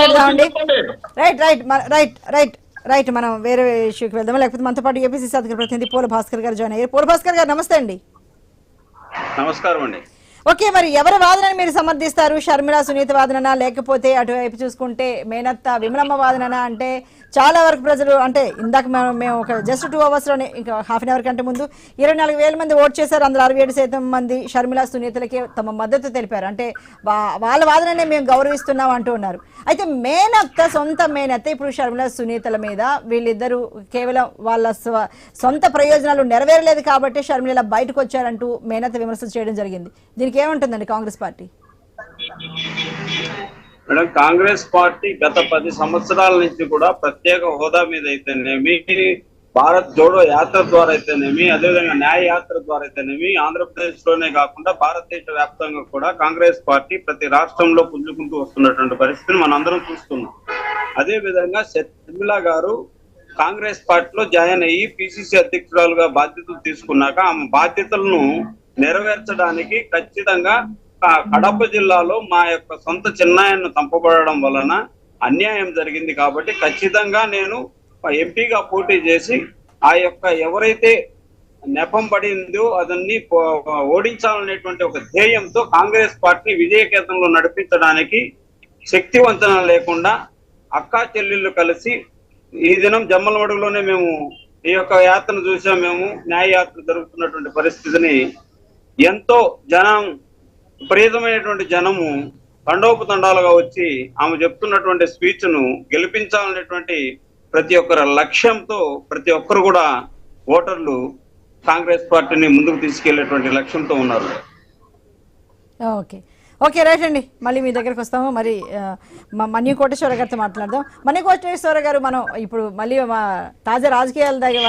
పెడదామండి. Right right right right right మనం వేరే ఇష్యూకి వెళ్దాం, లేకపోతే మనతో పాటు ఏపీసీసీ అధికార ప్రతినిధి పోల భాస్కర్ గారు జాయిన్ అయ్యారు. పోల భాస్కర్ గారు నమస్తే అండి. నమస్కారం అండి. ఓకే, మరి ఎవరి వాదనని మీరు సమర్థిస్తారు? షర్మిల సునీత వాదననా, లేకపోతే అటువైపు చూసుకుంటే మేనత్త విమలమ్మ వాదననా? అంటే చాలా వరకు ప్రజలు అంటే ఇందాక మేము ఒక జస్ట్ 2 అవర్స్లోనే ఇంకా హాఫ్ అన్ అవర్ కంటే ముందు 24,000 మంది ఓట్ చేశారు. అందులో 67% మంది షర్మిల సునీతలకి తమ మద్దతు తెలిపారు. అంటే వాళ్ళ వాదననే మేము గౌరవిస్తున్నాం అంటూ ఉన్నారు. అయితే మేనత్త, సొంత మేనత్త ఇప్పుడు షర్మిల సునీతల మీద వీళ్ళిద్దరూ కేవలం వాళ్ళ సొంత ప్రయోజనాలు నెరవేరలేదు కాబట్టి షర్మిల బయటకు వచ్చారంటూ మేనత్త విమర్శలు చేయడం జరిగింది. దీనికి ఏమంటుందండి Congress party? Madam, Congress party గత 10 సంవత్సరాల నుంచి కూడా ప్రత్యేక హోదా మీద అయితేనేమి, భారత్ జోడో యాత్ర ద్వారా అయితేనేమి, అదేవిధంగా న్యాయ యాత్ర ద్వారా అయితేనేమి, ఆంధ్రప్రదేశ్ లోనే కాకుండా భారతదేశ వ్యాప్తంగా కూడా కాంగ్రెస్ పార్టీ ప్రతి రాష్ట్రంలో పుంజుకుంటూ వస్తున్నటువంటి పరిస్థితిని మనం అందరం చూస్తున్నాం. అదే విధంగా షర్మిల గారు కాంగ్రెస్ పార్టీలో జాయిన్ అయ్యి పిసిసి అధ్యక్షురాలుగా బాధ్యతలు తీసుకున్నాక ఆమె బాధ్యతలను నెరవేర్చడానికి ఖచ్చితంగా కడప జిల్లాలో మా యొక్క సొంత చిన్నాయన్ను చంపబడడం వలన అన్యాయం జరిగింది కాబట్టి ఖచ్చితంగా నేను ఎంపీగా పోటీ చేసి ఆ యొక్క ఎవరైతే నెపం పడిందో అదన్ని ఓడించాలనేటువంటి ఒక ధ్యేయంతో కాంగ్రెస్ పార్టీ విజయకేతంలో నడిపించడానికి శక్తివంచన లేకుండా అక్కా చెల్లెళ్ళు కలిసి ఈ దినం జమ్మలమడుగులోనే మేము ఈ యొక్క యాత్రను చూసాం. మేము న్యాయ యాత్ర జరుగుతున్నటువంటి పరిస్థితిని ఎంతో జనం, విపరీతమైనటువంటి జనము తండోపతండాలుగా వచ్చి ఆమె చెప్తున్నటువంటి స్పీచ్ ను గెలిపించాలనేటువంటి ప్రతి ఒక్కరి లక్ష్యంతో ప్రతి ఒక్కరు కూడా ఓటర్లు కాంగ్రెస్ పార్టీని ముందుకు తీసుకెళ్లేటువంటి లక్ష్యంతో ఉన్నారు. ఓకే ఓకే రైట్ అండి, మళ్ళీ మీ దగ్గరకు వస్తాము. మరి మన్యు కోటేశ్వర గారితో మాట్లాడదాం. మన్యు కోటేశ్వర గారు, మనం ఇప్పుడు మళ్ళీ తాజా రాజకీయాల దగ్గర